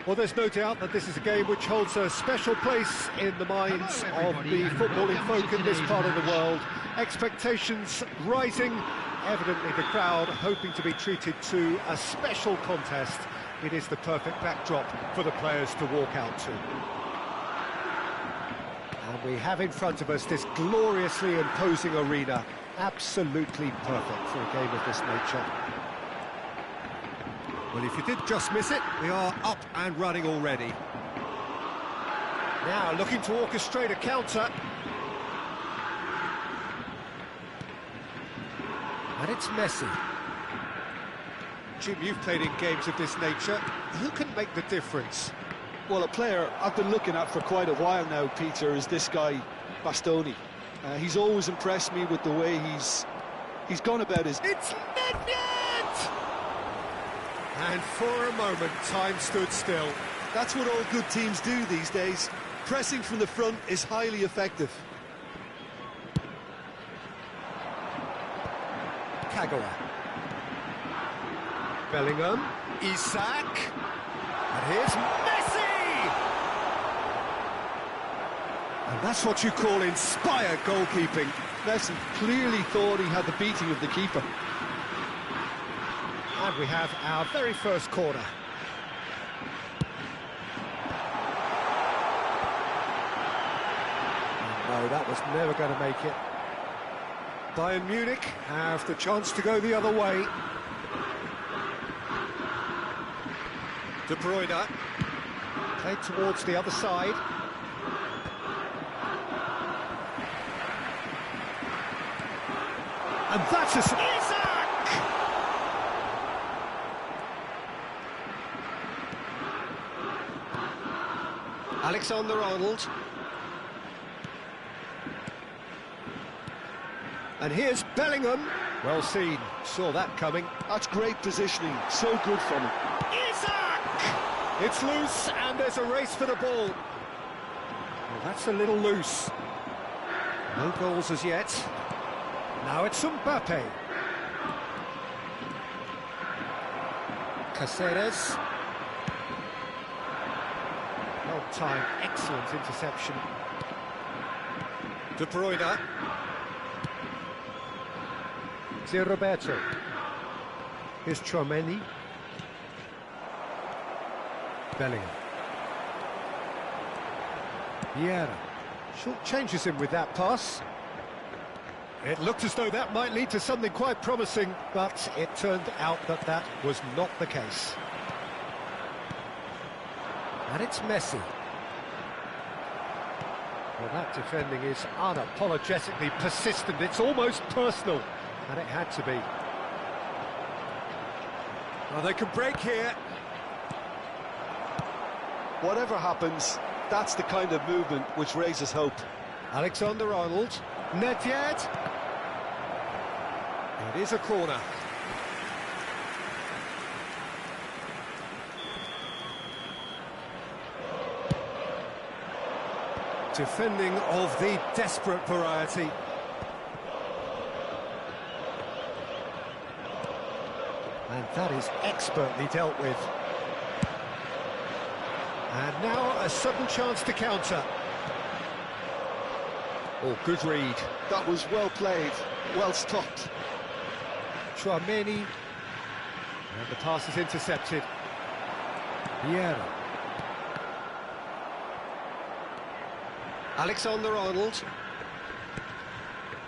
Well, there's no doubt that this is a game which holds a special place in the minds of the footballing folk in this part of the world. Expectations rising, evidently the crowd hoping to be treated to a special contest. It is the perfect backdrop for the players to walk out to. And we have in front of us this gloriously imposing arena, absolutely perfect for a game of this nature. Well, if you did just miss it, we are up and running already. Now, looking to orchestrate a counter. And it's Messi. Jim, you've played in games of this nature. Who can make the difference? Well, a player I've been looking at for quite a while now, Peter, is this guy, Bastoni. He's always impressed me with the way he's gone about his... It's Nedved! And for a moment, time stood still. That's what all good teams do these days. Pressing from the front is highly effective. Kagawa. Bellingham. Isak. And here's Messi! And that's what you call inspired goalkeeping. Messi clearly thought he had the beating of the keeper. And we have our very first corner. No, that was never going to make it. Bayern Munich have the chance to go the other way. De Bruyne played towards the other side. And that's a... Isak! Alexander-Arnold. And here's Bellingham. Well seen, saw that coming. That's great positioning, so good from him. Isak! It's loose, and there's a race for the ball. Well, that's a little loose. No goals as yet. Now it's Mbappe. Caceres. Well timed, excellent interception. De Bruyne. Zé Roberto. Here's Tchouaméni. Bellingham. Vieira. Short changes him with that pass. It looked as though that might lead to something quite promising, but it turned out that that was not the case. And it's Messi. Well, that defending is unapologetically persistent. It's almost personal, and it had to be. Well, they can break here. Whatever happens, that's the kind of movement which raises hope. Alexander-Arnold. Nedved. It is a corner. Defending of the desperate variety. And that is expertly dealt with. And now a sudden chance to counter. Oh, good read. That was well played, well stopped. Tchouaméni. And the pass is intercepted. Vieira. Alexander-Arnold.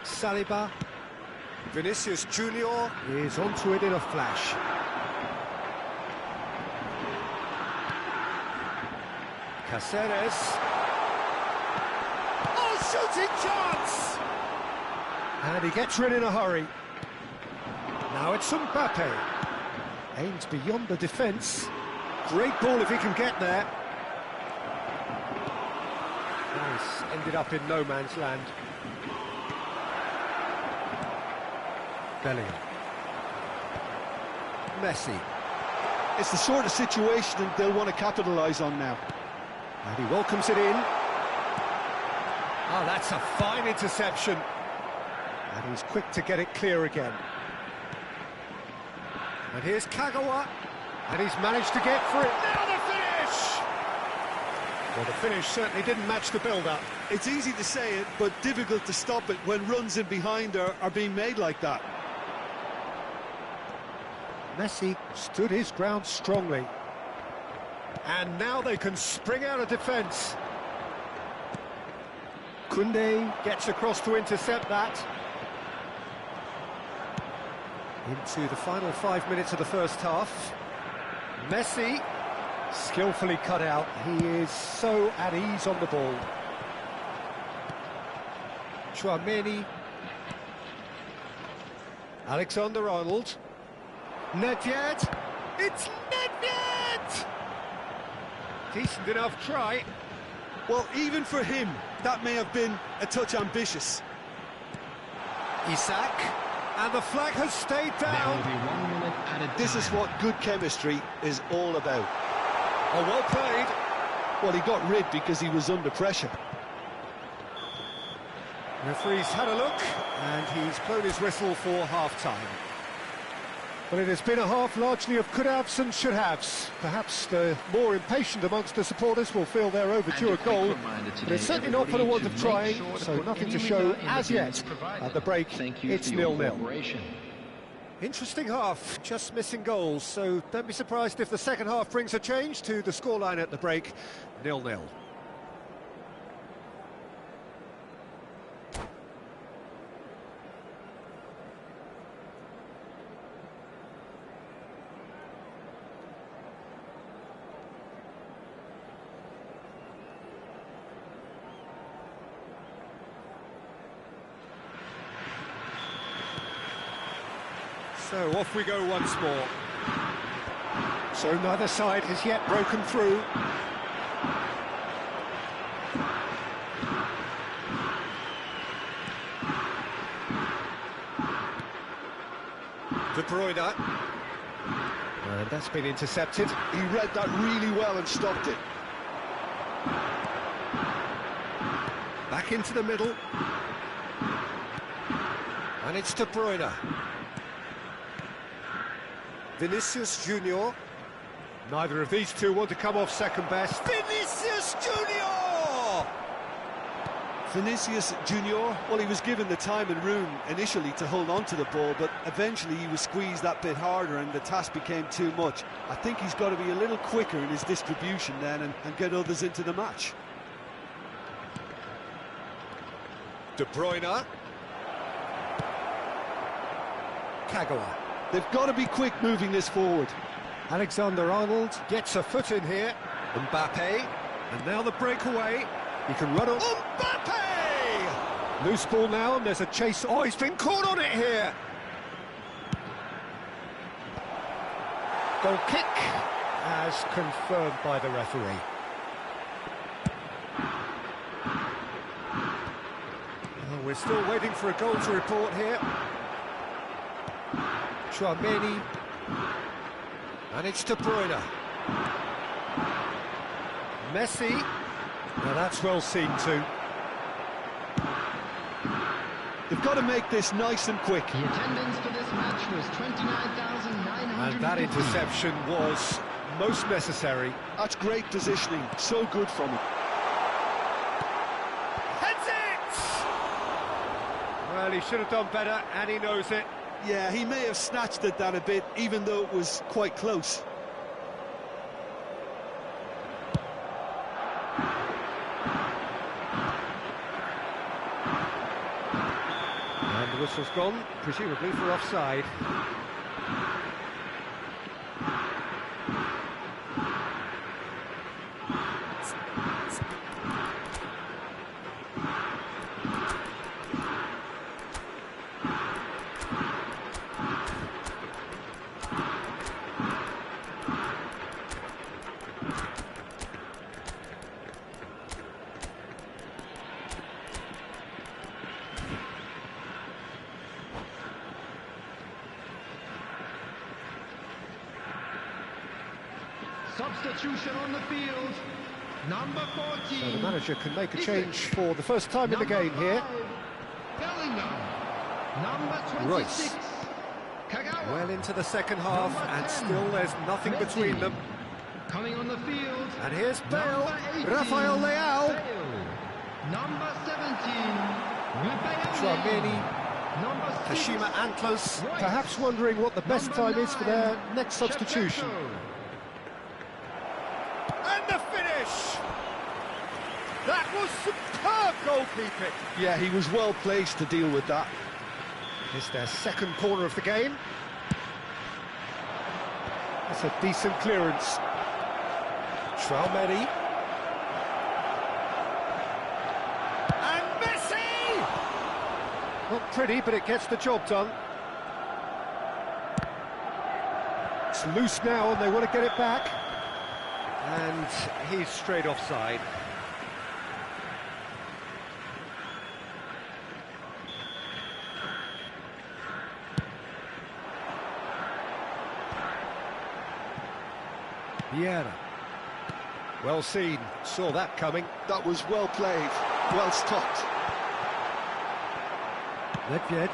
Saliba. Vinicius Junior is onto it in a flash. Caceres. Oh, shooting chance! And he gets rid in a hurry. Now it's Mbappe. Aims beyond the defence. Great ball if he can get there. Nice, ended up in no man's land. Bellingham. Messi. It's the sort of situation that they'll want to capitalise on now. And he welcomes it in. Oh, that's a fine interception. And he's quick to get it clear again. And here's Kagawa. And he's managed to get through. Now the finish! Well, the finish certainly didn't match the build-up. It's easy to say it, but difficult to stop it when runs in behind are being made like that. Messi stood his ground strongly. And now they can spring out of defence. Koundé gets across to intercept that. Into the final 5 minutes of the first half. Messi, skillfully cut out. He is so at ease on the ball. Tchouaméni. Alexander-Arnold. Nedved. It's Nedved! Decent enough try. Well, even for him, that may have been a touch ambitious. Isak. And the flag has stayed down. There will be 1 minute at a time. This is what good chemistry is all about. Oh, well played. Well, he got rid because he was under pressure. Referee's had a look, and he's blown his whistle for half-time. Well, it has been a half largely of could-haves and should-haves. Perhaps the more impatient amongst the supporters will feel they're overdue a goal, but it's certainly not for the want of trying, so nothing to show as yet. At the break, it's 0-0. Interesting half, just missing goals, so don't be surprised if the second half brings a change to the scoreline at the break, 0-0. So off we go once more. So neither side has yet broken through. De Bruyne. And that's been intercepted. He read that really well and stopped it. Back into the middle. And it's De Bruyne. Vinicius Junior. Neither of these two want to come off second best. Vinicius Junior! Vinicius Junior, well, he was given the time and room initially to hold on to the ball, but eventually he was squeezed that bit harder and the task became too much. I think he's got to be a little quicker in his distribution then and get others into the match. De Bruyne. Kagawa. They've got to be quick moving this forward. Alexander-Arnold gets a foot in here. Mbappe. And now the breakaway. He can run on. Mbappe! Loose ball now, and there's a chase. Oh, he's been caught on it here. Goal kick, as confirmed by the referee. Oh, we're still waiting for a goal to report here. Tchouaméni. And it's De Bruyne. Messi. Now that's well seen too. They've got to make this nice and quick. The attendance for this match was 29,900. And that interception was most necessary. That's great positioning, so good from him. Heads it! Well, he should have done better, and he knows it. Yeah, he may have snatched at that a bit, even though it was quite close. And the whistle's gone, presumably for offside. Substitution on the field. Number 14. So the manager can make a change for the first time in the game here. Bellingham. Number 26. Reus. Kagawa. Well into the second half, Number and 10. still there's nothing Messi. between them. Coming on the field. And here's Bale, Number 18. Rafael Leao. Bale. Number 17. Rafael Tchouameni, Number 6. Kashima Antlos, Reus. perhaps wondering what the best Number time is for their 9. next substitution. Sheffield. And the finish! That was superb goalkeeping. Yeah, he was well placed to deal with that. It's their second corner of the game. That's a decent clearance. Tchouameni. And Messi! Not pretty, but it gets the job done. It's loose now, and they want to get it back. And he's straight offside. Vieira. Well seen, saw that coming. That was well played, well stopped. Nedved.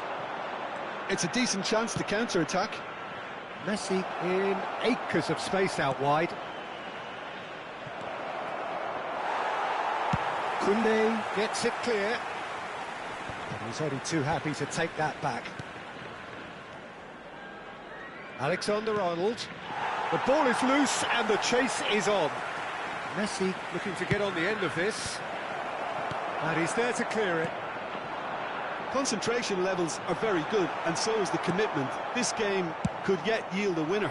It's a decent chance to counter-attack. Messi in acres of space out wide. Koundé gets it clear. And he's only too happy to take that back. Alexander-Arnold. The ball is loose and the chase is on. Messi looking to get on the end of this. And he's there to clear it. Concentration levels are very good, and so is the commitment. This game could yet yield a winner.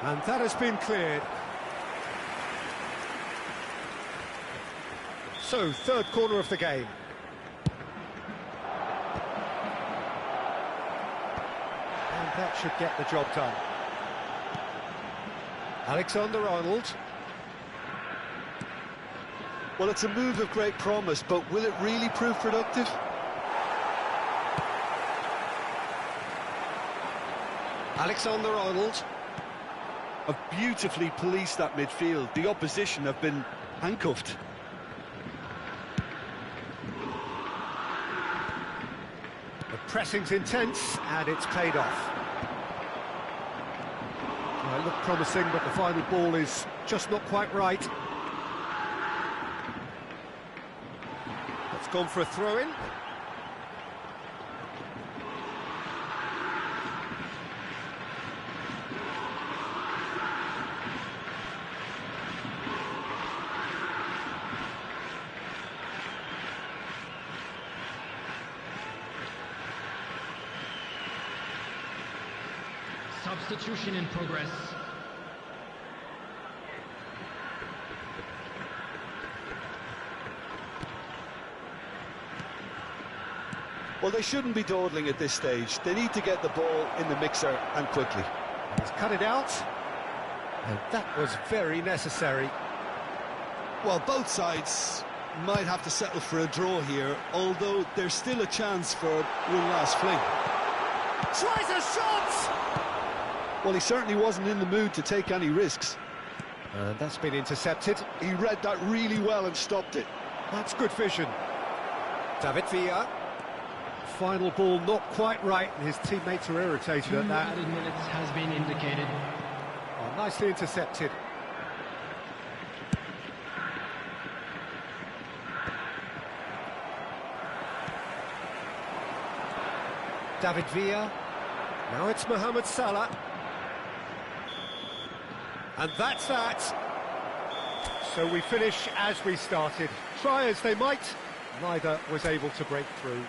And that has been cleared. So, third corner of the game. And that should get the job done. Alexander-Arnold. Well, it's a move of great promise, but will it really prove productive? Alexander-Arnold. Have beautifully policed that midfield. The opposition have been handcuffed. The pressing's intense, and it's paid off. Well, it looked promising, but the final ball is just not quite right. It's gone for a throw-in. Substitution in progress. Well, they shouldn't be dawdling at this stage. They need to get the ball in the mixer, and quickly. He's cut it out, and that was very necessary. Well, both sides might have to settle for a draw here, although there's still a chance for one last fling. Tries a shot! Well, he certainly wasn't in the mood to take any risks. And that's been intercepted. He read that really well and stopped it. That's good vision. David Villa. Final ball not quite right, and his teammates are irritated 2 at that. added minutes has been indicated. Oh, nicely intercepted. David Villa. Now it's Mohamed Salah. And that's that. So we finish as we started. Try as they might, neither was able to break through.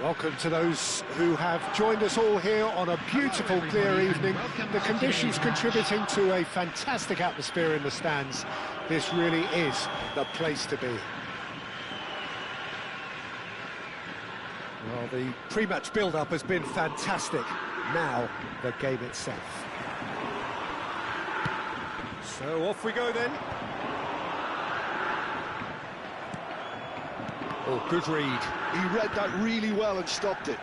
Welcome to those who have joined us all here on a beautiful, clear evening. The conditions contributing to a fantastic atmosphere in the stands. This really is the place to be. Well, the pre-match build-up has been fantastic. Now, the game itself. So off we go then. Oh, good read. He read that really well and stopped it.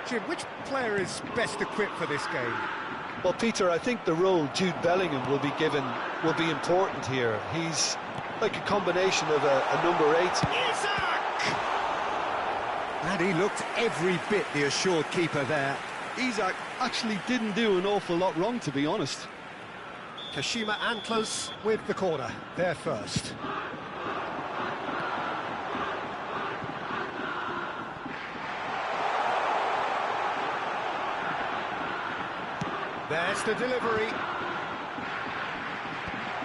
Jim, which player is best equipped for this game? Well, Peter, I think the role Jude Bellingham will be given will be important here. He's like a combination of a number 8. Isak! And he looked every bit the assured keeper there. Isak actually didn't do an awful lot wrong, to be honest. Kashima Antlers with the corner, there first. There's the delivery.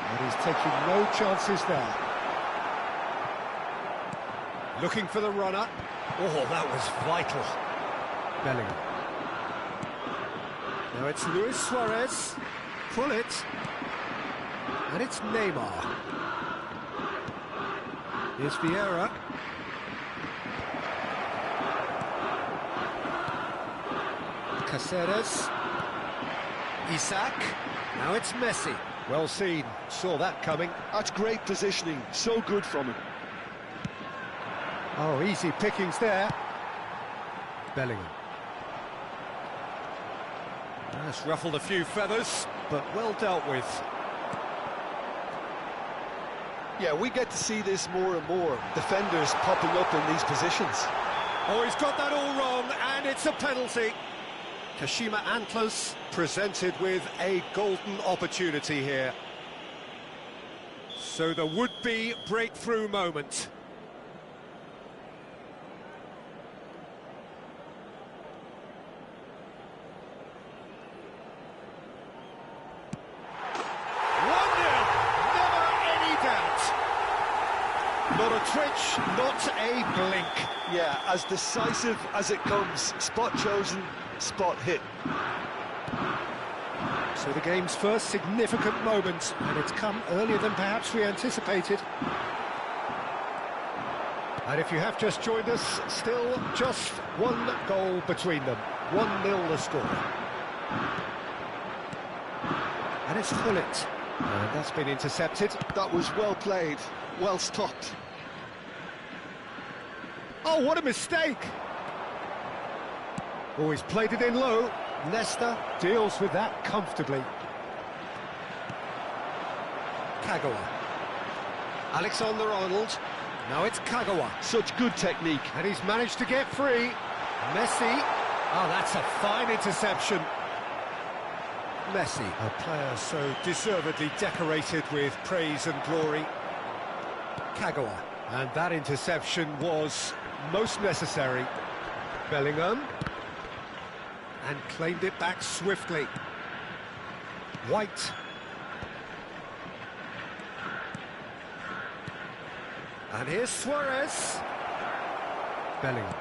And he's taking no chances there. Looking for the runner. Oh, that was vital. Bellingham. Now it's Luis Suarez. Pull it. And it's Neymar. Here's Vieira. Caceres. Isak. Now it's Messi. Well seen. Saw that coming. That's great positioning. So good from him. Oh, easy pickings there. Bellingham. That's ruffled a few feathers, but well dealt with. Yeah, we get to see this more and more. Defenders popping up in these positions. Oh, he's got that all wrong, and it's a penalty. Kashima Antlers presented with a golden opportunity here. So the would-be breakthrough moment. Not a twitch, not a blink. Yeah, as decisive as it comes. Spot chosen, spot hit. So the game's first significant moment, and it's come earlier than perhaps we anticipated. And if you have just joined us, still just one goal between them. 1-0 the score. And it's Hullet. And that's been intercepted. That was well played, well stopped. Oh, what a mistake! Oh, he's played it in low. Leicester deals with that comfortably. Kagawa. Alexander-Arnold. Now it's Kagawa. Such good technique. And he's managed to get free. Messi. Oh, that's a fine interception. Messi, a player so deservedly decorated with praise and glory. Kagawa. And that interception was most necessary. Bellingham. And claimed it back swiftly. White. And here's Suarez. Bellingham.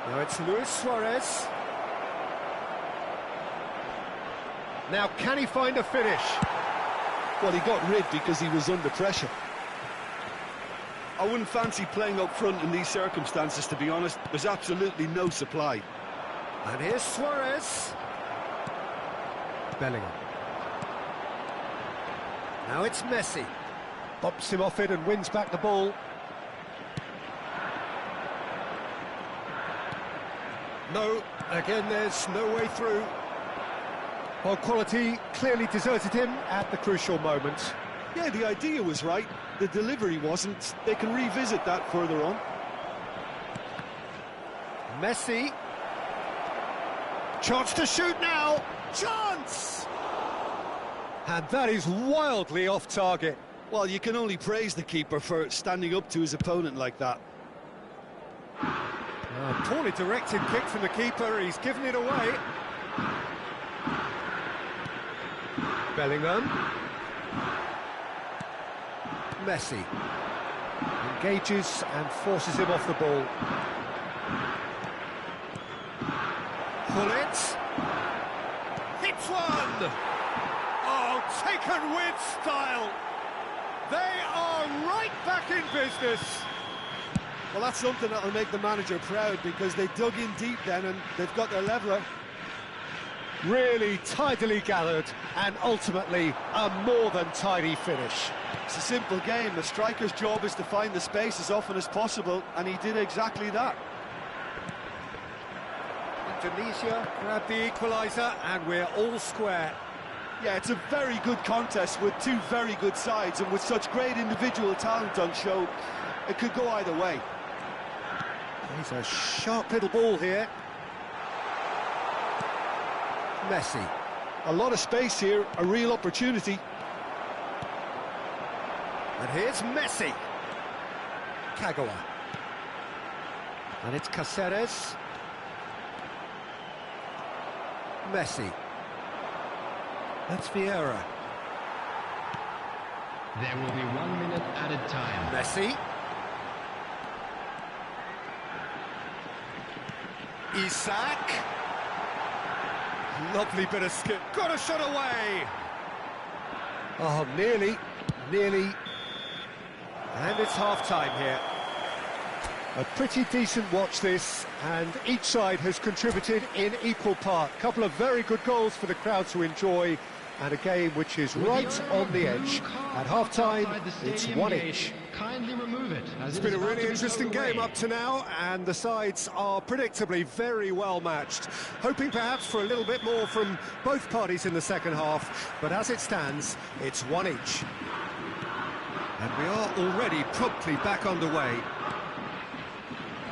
Now it's Luis Suarez. Now, can he find a finish? Well, he got rid because he was under pressure. I wouldn't fancy playing up front in these circumstances, to be honest. There's absolutely no supply. And here's Suarez. Bellingham. Now it's Messi. Bumps him off it and wins back the ball. No, again there's no way through. Well, quality clearly deserted him at the crucial moment. Yeah, the idea was right. The delivery wasn't. They can revisit that further on. Messi. Chance to shoot now. Chance! And that is wildly off target. Well, you can only praise the keeper for standing up to his opponent like that. Poorly directed kick from the keeper, he's given it away. Bellingham. Messi. Engages and forces him off the ball. Pull it. Hits one! Oh, taken with style! They are right back in business! Well, that's something that'll make the manager proud, because they dug in deep then and they've got their leveller. Really tidily gathered, and ultimately a more than tidy finish. It's a simple game. The striker's job is to find the space as often as possible, and he did exactly that. Indonesia grabbed the equaliser, and we're all square. Yeah, it's a very good contest with two very good sides, and with such great individual talent on show, it could go either way. He's a sharp little ball here. Messi. A lot of space here, a real opportunity. And here's Messi. Kagawa. And it's Caceres. Messi. That's Vieira. There will be 1 minute added time. Messi. Isak. Lovely bit of skip. Got a shot away. Oh, nearly. And it's half-time here. A pretty decent watch this, and each side has contributed in equal part. A couple of very good goals for the crowd to enjoy, and a game which is right on the edge. At half-time, it's 1 each. Kindly remove it. It's been a really interesting game up to now, and the sides are predictably very well matched. Hoping perhaps for a little bit more from both parties in the second half, but as it stands, it's 1 each. And we are already promptly back underway.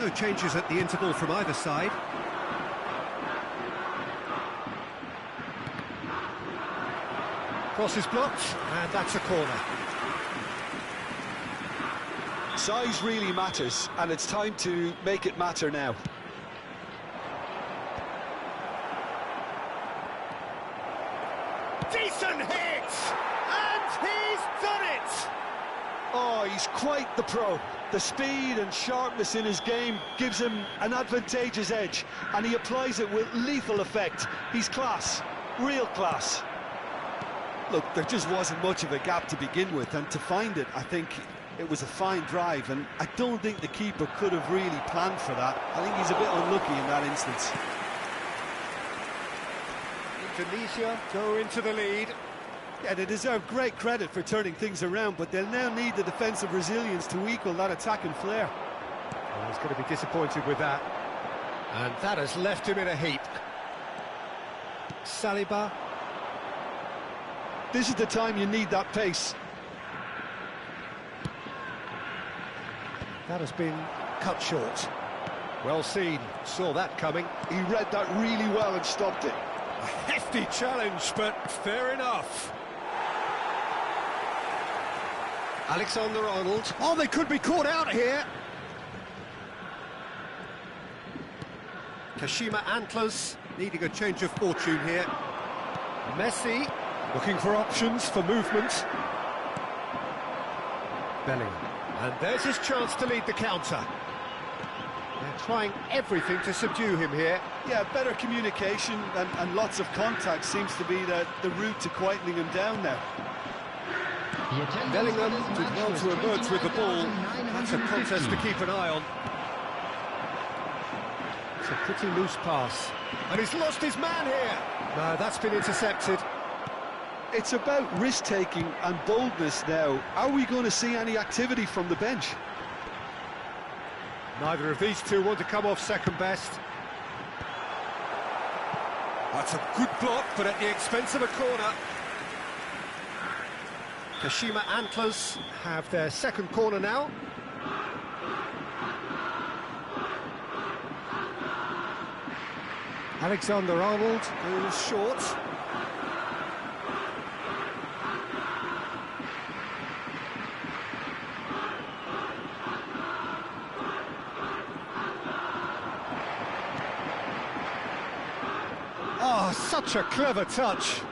No changes at the interval from either side. Cross is blocked, and that's a corner. Size really matters, and it's time to make it matter now. Decent hit! And he's done it! Oh, he's quite the pro. The speed and sharpness in his game gives him an advantageous edge, and he applies it with lethal effect. He's class, real class. Look, there just wasn't much of a gap to begin with, and to find it, I think it was a fine drive, and I don't think the keeper could have really planned for that. I think he's a bit unlucky in that instance. Indonesia go into the lead. Yeah, they deserve great credit for turning things around, but they'll now need the defensive resilience to equal that attacking flair. Well, he's going to be disappointed with that. And that has left him in a heap. Saliba. This is the time you need that pace. That has been cut short. Well seen, saw that coming. He read that really well and stopped it. A hefty challenge, but fair enough. Alexander-Arnold. Oh, they could be caught out here. Kashima Antlers needing a change of fortune here. Messi looking for options for movement. Bellingham. And there's his chance to lead the counter. They're trying everything to subdue him here. Yeah, better communication and lots of contact seems to be the route to quietening him down now. Bellingham did well to emerge with the ball. That's a contest to keep an eye on. It's a pretty loose pass. And he's lost his man here. No, that's been intercepted. It's about risk-taking and boldness now. Are we going to see any activity from the bench? Neither of these two want to come off second best. That's a good block, but at the expense of a corner. Kashima Antlers have their second corner now. Alexander-Arnold goes short. Oh, such a clever touch.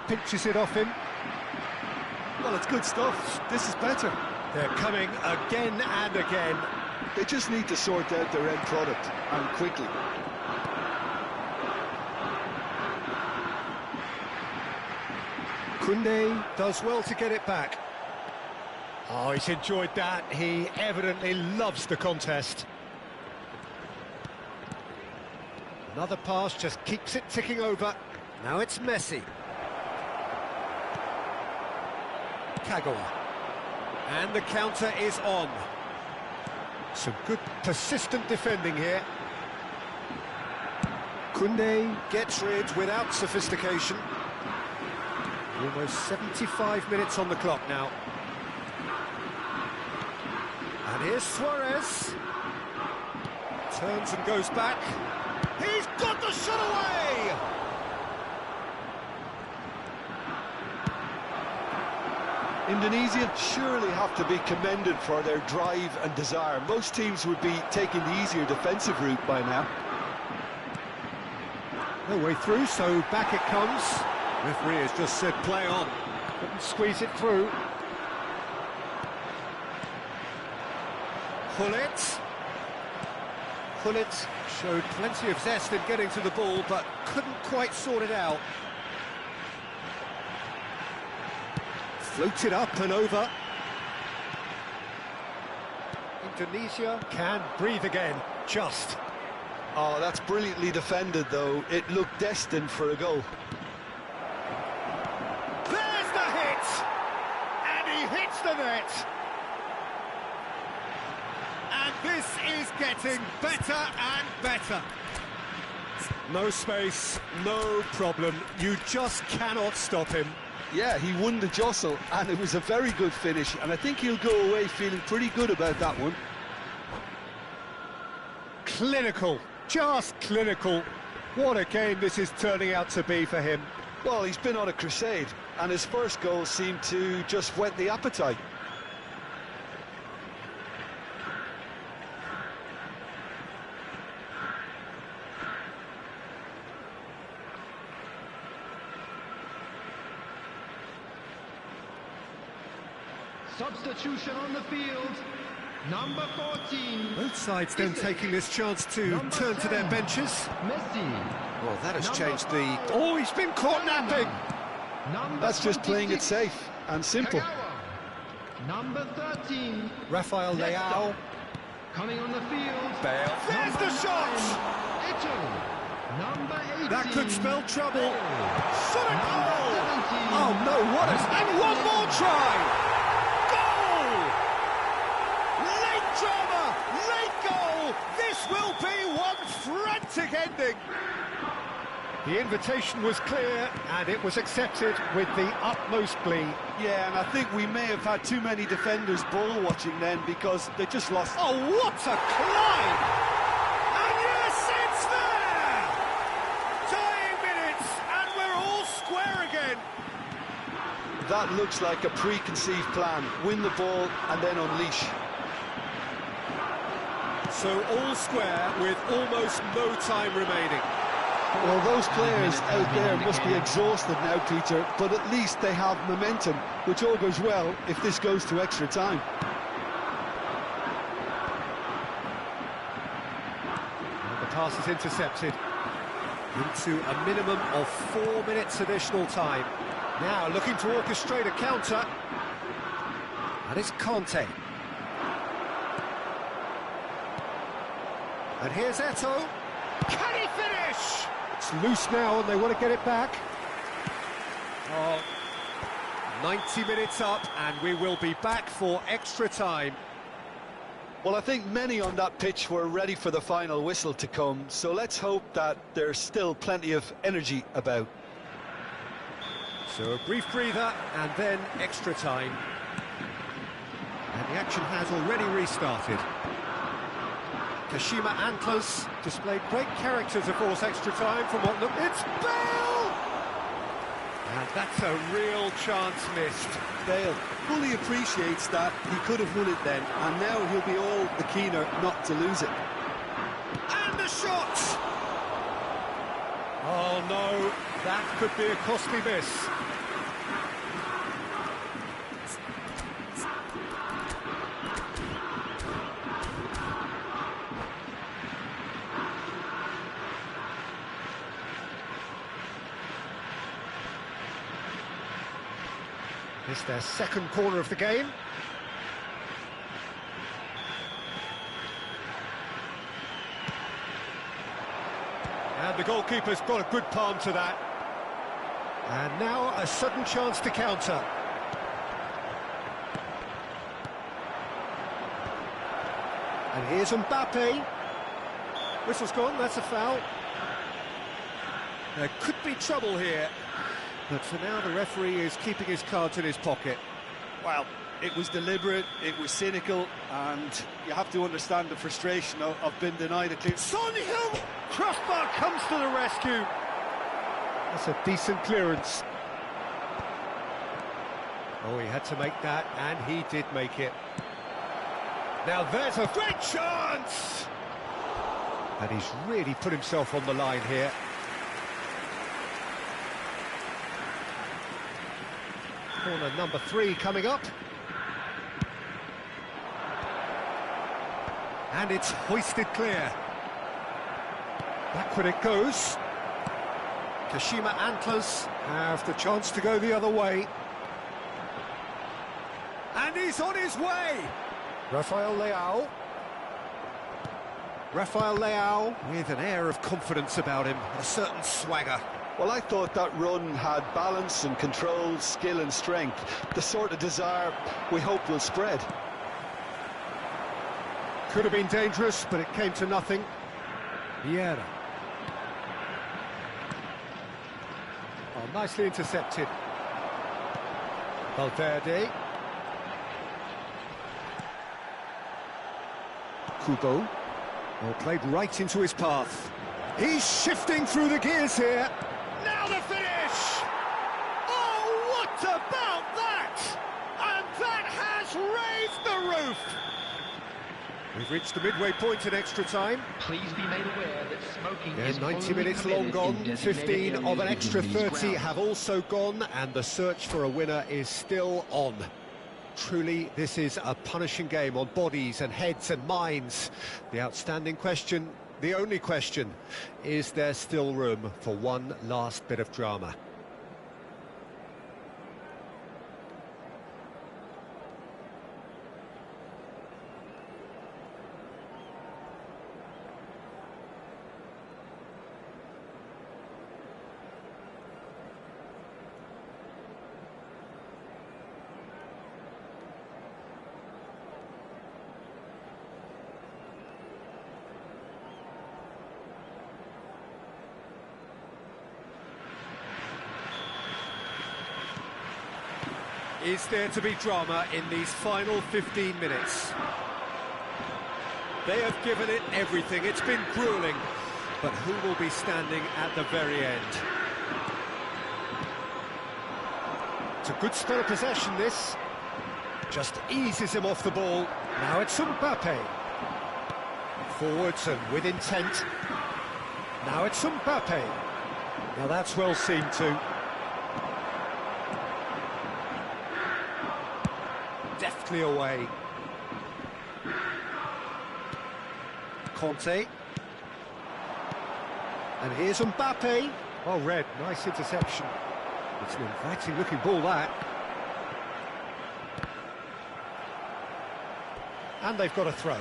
Pinches it off him. Well, it's good stuff. This is better. They're coming again and again. They just need to sort out their end product, and quickly. Koundé does well to get it back. Oh, he's enjoyed that. He evidently loves the contest. Another pass just keeps it ticking over. Now it's Messi. Kagawa. And the counter is on. Some good persistent defending here. Koundé gets rid without sophistication. Almost 75 minutes on the clock now. And here's Suarez. Turns and goes back. He's got the shot away! Indonesia surely have to be commended for their drive and desire. Most teams would be taking the easier defensive route by now. No way through, so back it comes. Referee has just said play on. Couldn't squeeze it through. Gullit showed plenty of zest in getting to the ball, but couldn't quite sort it out. Floated up and over. Indonesia can breathe again, just. Oh, that's brilliantly defended, though. It looked destined for a goal. There's the hit! And he hits the net! And this is getting better and better. No space, no problem. You just cannot stop him. Yeah, he won the jostle, and it was a very good finish, and I think he'll go away feeling pretty good about that one. Clinical, just clinical. What a game this is turning out to be for him. Well, he's been on a crusade, and his first goal seemed to just whet the appetite. Substitution on the field. Number 14. Both sides then taking this chance to turn to their benches. Messi. Well, that has changed the... Oh, he's been caught napping! That's just playing it safe and simple. Kagawa. Number 13. Rafael Leao. Coming on the field. Bale. There's the shot! Eto. Number 18. That could spell trouble. Shot a Number goal! 17. Oh no, what is... And one more try! Drama, late goal, this will be one frantic ending. The invitation was clear and it was accepted with the utmost glee. Yeah, and I think we may have had too many defenders ball watching then because they just lost. Oh, what a climb! And yes, it's there! Dying minutes and we're all square again. That looks like a preconceived plan. Win the ball and then unleash. So all square with almost no time remaining. Well, those players out there must be exhausted now, Peter, but at least they have momentum, which all goes well if this goes to extra time. And the pass is intercepted into a minimum of 4 minutes additional time. Now looking to orchestrate a counter. And it's Conte. And here's Eto. Can he finish? It's loose now and they want to get it back. Oh, 90 minutes up and we will be back for extra time. Well, I think many on that pitch were ready for the final whistle to come, so let's hope that there's still plenty of energy about. So a brief breather and then extra time. And the action has already restarted. Kashima Antlers displayed great character to force extra time from what looked... It's Bale! And that's a real chance missed. Bale fully appreciates that he could have won it then, and now he'll be all the keener not to lose it. And the shot! Oh no, that could be a costly miss. It's their second corner of the game. And the goalkeeper's got a good palm to that. And now a sudden chance to counter. And here's Mbappe. Whistle's gone, that's a foul. There could be trouble here. But for now, the referee is keeping his cards in his pocket. Well, it was deliberate, it was cynical, and you have to understand the frustration of being denied a clear... Son Heung! Crossbar comes to the rescue. That's a decent clearance. Oh, he had to make that, and he did make it. Now there's a great chance! And he's really put himself on the line here. Corner number 3 coming up. And it's hoisted clear. Backward it goes. Kashima Antlers have the chance to go the other way. And he's on his way! Rafael Leao. Rafael Leao with an air of confidence about him, a certain swagger. Well, I thought that run had balance and control, skill and strength, the sort of desire we hope will spread. Could have been dangerous, but it came to nothing. Vieira. Oh, nicely intercepted. Valverde. Kubo. Well, played right into his path. He's shifting through the gears here. Now the finish! Oh, what about that? And that has raised the roof! We've reached the midway point in extra time. Please be made aware that smoking is 90 minutes long gone, 15 of an extra 30 have also gone, and the search for a winner is still on. Truly, this is a punishing game on bodies and heads and minds. The outstanding question, the only question, is there still room for one last bit of drama? Is there to be drama in these final 15 minutes? They have given it everything. It's been gruelling. But who will be standing at the very end? It's a good spell of possession, this. Just eases him off the ball. Now it's Mbappe. Forwards and with intent. Now it's Mbappe. Now that's well seen too. Deftly away. Conte. And here's Mbappe. Oh, Red, nice interception. It's an inviting looking ball, that. And they've got a throw.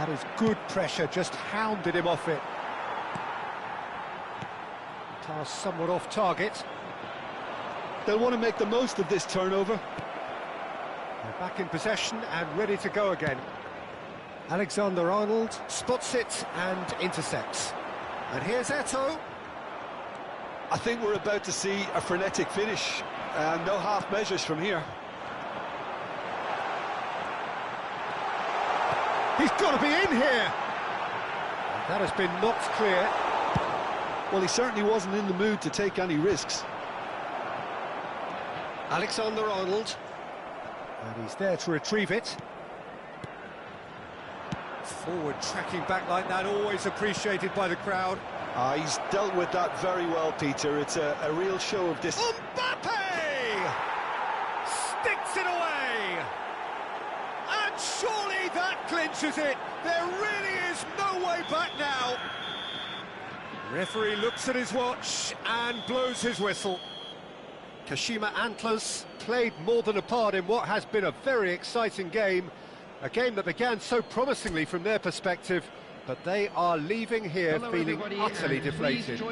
That is good pressure, just hounded him off it. Pass somewhat off target. They'll want to make the most of this turnover. They're back in possession and ready to go again. Alexander-Arnold spots it and intercepts. And here's Eto'o. I think we're about to see a frenetic finish, and no half measures from here. He's got to be in here! And that has been knocked clear. Well, he certainly wasn't in the mood to take any risks. Alexander-Arnold. And he's there to retrieve it. Forward tracking back like that, always appreciated by the crowd. He's dealt with that very well, Peter. It's a real show of discipline. Mbappe! Sticks it away! And surely that clinches it. There really is no way back now. Referee looks at his watch and blows his whistle. Kashima Antlers played more than a part in what has been a very exciting game. A game that began so promisingly from their perspective, but they are leaving here feeling utterly deflated.